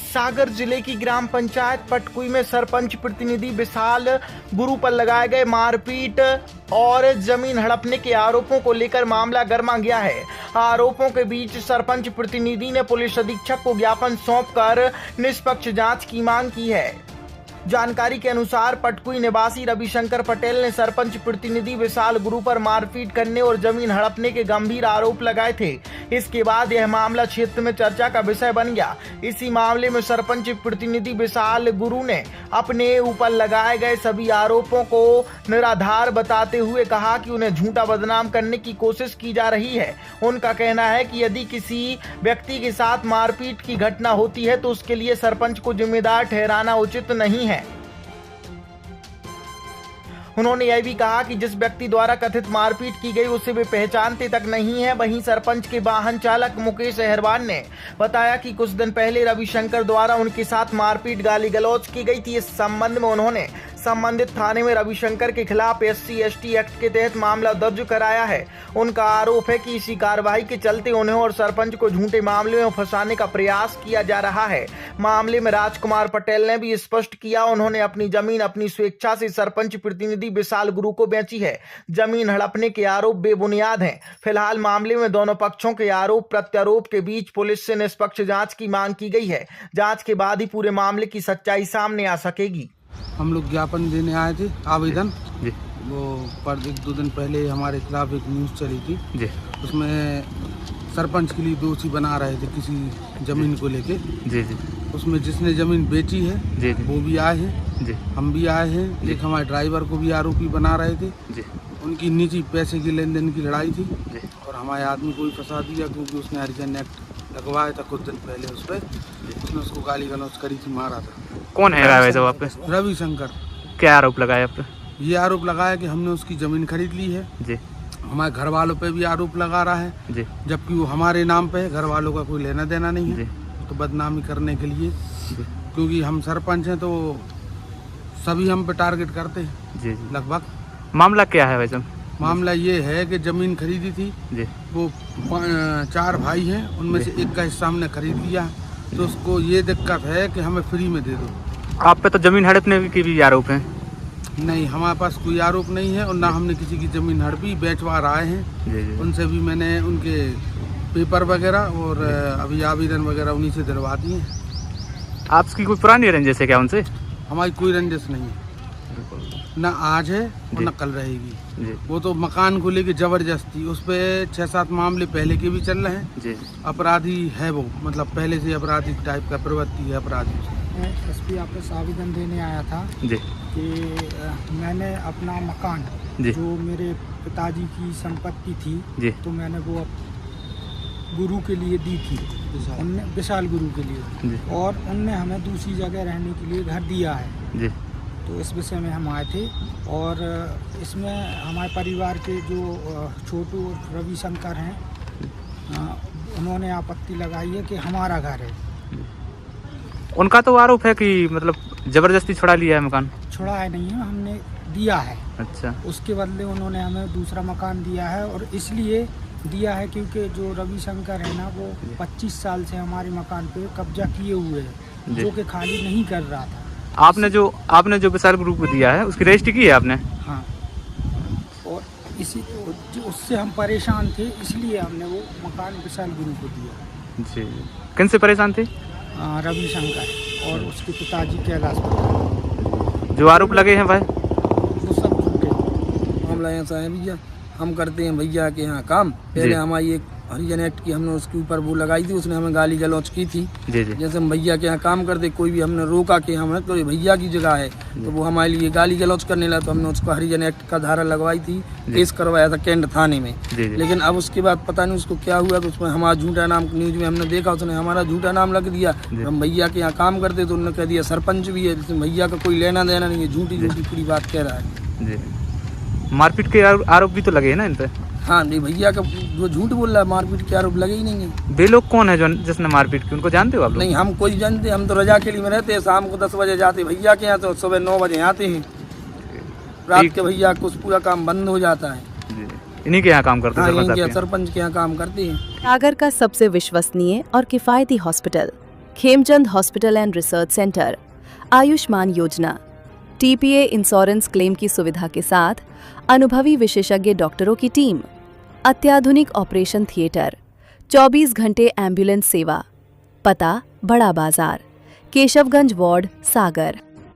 सागर जिले की ग्राम पंचायत पटकुई में सरपंच प्रतिनिधि विशाल गुरु पर लगाए गए मारपीट और जमीन हड़पने के आरोपों को लेकर मामला गरमा गया है। आरोपों के बीच सरपंच प्रतिनिधि ने पुलिस अधीक्षक को ज्ञापन सौंपकर निष्पक्ष जांच की मांग की है। जानकारी के अनुसार पटकुई निवासी रविशंकर पटेल ने सरपंच प्रतिनिधि विशाल गुरु पर मारपीट करने और जमीन हड़पने के गंभीर आरोप लगाए थे। इसके बाद यह मामला क्षेत्र में चर्चा का विषय बन गया। इसी मामले में सरपंच प्रतिनिधि विशाल गुरु ने अपने ऊपर लगाए गए सभी आरोपों को निराधार बताते हुए कहा कि उन्हें झूठा बदनाम करने की कोशिश की जा रही है। उनका कहना है कि यदि किसी व्यक्ति के साथ मारपीट की घटना होती है तो उसके लिए सरपंच को जिम्मेदार ठहराना उचित नहीं है। उन्होंने यह भी कहा कि जिस व्यक्ति द्वारा कथित मारपीट की गई उसे वे पहचानते तक नहीं है। वहीं सरपंच के वाहन चालक मुकेश अहरवाल ने बताया कि कुछ दिन पहले रविशंकर द्वारा उनके साथ मारपीट गाली गलौज की गई थी। इस संबंध में उन्होंने संबंधित थाने में रविशंकर के खिलाफ SC/ST एक्ट के तहत मामला दर्ज कराया है। उनका आरोप है कि इसी कार्रवाई के चलते उन्हें और सरपंच को झूठे मामले में फंसाने का प्रयास किया जा रहा है। मामले में राजकुमार पटेल ने भी स्पष्ट किया, उन्होंने अपनी जमीन अपनी स्वेच्छा से सरपंच प्रतिनिधि विशाल गुरु को बेची है। जमीन हड़पने के आरोप बेबुनियाद हैं। फिलहाल मामले में दोनों पक्षों के आरोप प्रत्यारोप के बीच पुलिस से निष्पक्ष जांच की मांग की गई है। जांच के बाद ही पूरे मामले की सच्चाई सामने आ सकेगी। हम लोग ज्ञापन देने आए थे, आवेदन जी। वो पर 1-2 दिन पहले हमारे खिलाफ एक न्यूज़ चली थी जी। उसमें सरपंच के लिए दोषी बना रहे थे किसी जमीन को लेके जी जी। उसमें जिसने जमीन बेची है जी जी। वो भी आए हैं जी, हम भी आए हैं। एक हमारे ड्राइवर को भी आरोपी बना रहे थे जी। उनकी निजी पैसे की लेन देन की लड़ाई थी जी। और हमारे आदमी को भी फंसा दिया क्योंकि उसने हरिजन एक्ट लगवाया था कुछ दिन पहले। उस पर उसने उसको गाली गलौज करी थी, मारा था। कौन है वैसे आप पे? रविशंकर। क्या आरोप लगाया आप पे? ये आरोप लगाया कि हमने उसकी जमीन खरीद ली है जी। हमारे घर वालों पे भी आरोप लगा रहा है जी, जबकि वो हमारे नाम पे है। घर वालों का कोई लेना देना नहीं है तो बदनामी करने के लिए जी। क्योंकि हम सरपंच हैं तो सभी हम पे टारगेट करते हैं जी जी। लगभग मामला क्या है वैसे? मामला ये है कि जमीन खरीदी थी जी। वो 4 भाई हैं, उनमें से एक का हिस्सा हमने खरीद लिया तो उसको ये दिक्कत है कि हमें फ्री में दे दो। आप पे तो जमीन हड़पने की भी आरोप है? नहीं, हमारे पास कोई आरोप नहीं है और ना हमने किसी की जमीन हड़पी। बेचवा रहे हैं जी जी। उनसे भी मैंने उनके पेपर वगैरह और अभी आवेदन वगैरह उन्हीं से दिलवा दिए। आपकी कोई पुरानी रंजिश है क्या उनसे? हमारी कोई रंजिश नहीं है, ना आज है और न कल रहेगी जी। वो तो मकान को लेके जबरदस्ती, उस पे 6-7 मामले पहले के भी चल रहे हैं जी। अपराधी है वो, मतलब पहले से अपराधी टाइप का प्रवृत्ति है अपराधी। SP ऑफिस आवेदन देने आया था जी कि मैंने अपना मकान जी। जो मेरे पिताजी की संपत्ति थी जी। तो मैंने वो गुरु के लिए दी थी, उनने विशाल गुरु के लिए जी। और उनने हमें दूसरी जगह रहने के लिए घर दिया है जी। तो इस विषय में हम आए थे और इसमें हमारे परिवार के जो छोटू और रविशंकर हैं उन्होंने आपत्ति लगाई है कि हमारा घर है। उनका तो आरोप है कि मतलब जबरदस्ती छुड़ा लिया है मकान। छुड़ाया नहीं है, हमने दिया है। अच्छा। उसके बदले उन्होंने हमें दूसरा मकान दिया है और इसलिए दिया है क्योंकि जो रविशंकर है ना वो 25 साल से हमारे मकान पे कब्जा किए हुए है जो कि खाली नहीं कर रहा था। आपने जो विशाल गुरु को दिया है उसकी रजिस्ट्री की है आपने? हाँ। और इसी उससे हम परेशान थे इसलिए हमने वो मकान विशाल गुरु को दिया जी। किन से परेशान थे? रविशंकर और उसके पिताजी कैलाश पटेल। जो आरोप लगे हैं भाई वो सब झूठे मामला ऐसा है भैया, हम करते हैं भैया के यहाँ काम। पहले हमारी एक हरिजन एक्ट की हमने उसके ऊपर वो लगाई थी, उसने हमें गाली गलौज की थी जी जी। जैसे हम भैया के यहाँ काम करते, कोई भी हमने रोका कि हमें तो भैया की जगह है तो वो हमारे लिए गाली गलौज करने लगा तो हमने उसको हरिजन एक्ट का धारा लगवाई थी, केस करवाया था कैंट थाने में जी जी। लेकिन अब उसके बाद पता नहीं उसको क्या हुआ तो उसमें हमारा झूठा नाम न्यूज में हमने देखा, उसने हमारा झूठा नाम लग दिया। हम भैया के यहाँ काम करते तो उन्होंने कह दिया सरपंच भी है, जिसमें भैया का कोई लेना देना नहीं है। झूठी पूरी बात कह रहा है जी। मारपीट के आरोप भी तो लगे है ना इन पे? हाँ नहीं, भैया का जो झूठ बोल रहा है, मारपीट के आरोप लगे ही नहीं है। वे लोग कौन है जो जिसने मारपीट की, उनको जानते हो आप लोग? नहीं, हम कोई जानते, हम तो रजाखेली में रहते हैं। शाम को 10 बजे जाते भैया के यहाँ तो सुबह 9 बजे आते हैं। रात के भैया कुछ पूरा काम बंद हो जाता है। इन्हीं के यहाँ काम करते हैं? सरपंच के यहाँ काम करते हैं। सागर का सबसे विश्वसनीय और किफायती hospital Khemchand hospital and research centre, Ayushman योजना, TPA इंश्योरेंस क्लेम की सुविधा के साथ अनुभवी विशेषज्ञ डॉक्टरों की टीम, अत्याधुनिक ऑपरेशन थिएटर, 24 घंटे एम्बुलेंस सेवा। पता बड़ा बाजार, केशवगंज वार्ड, सागर।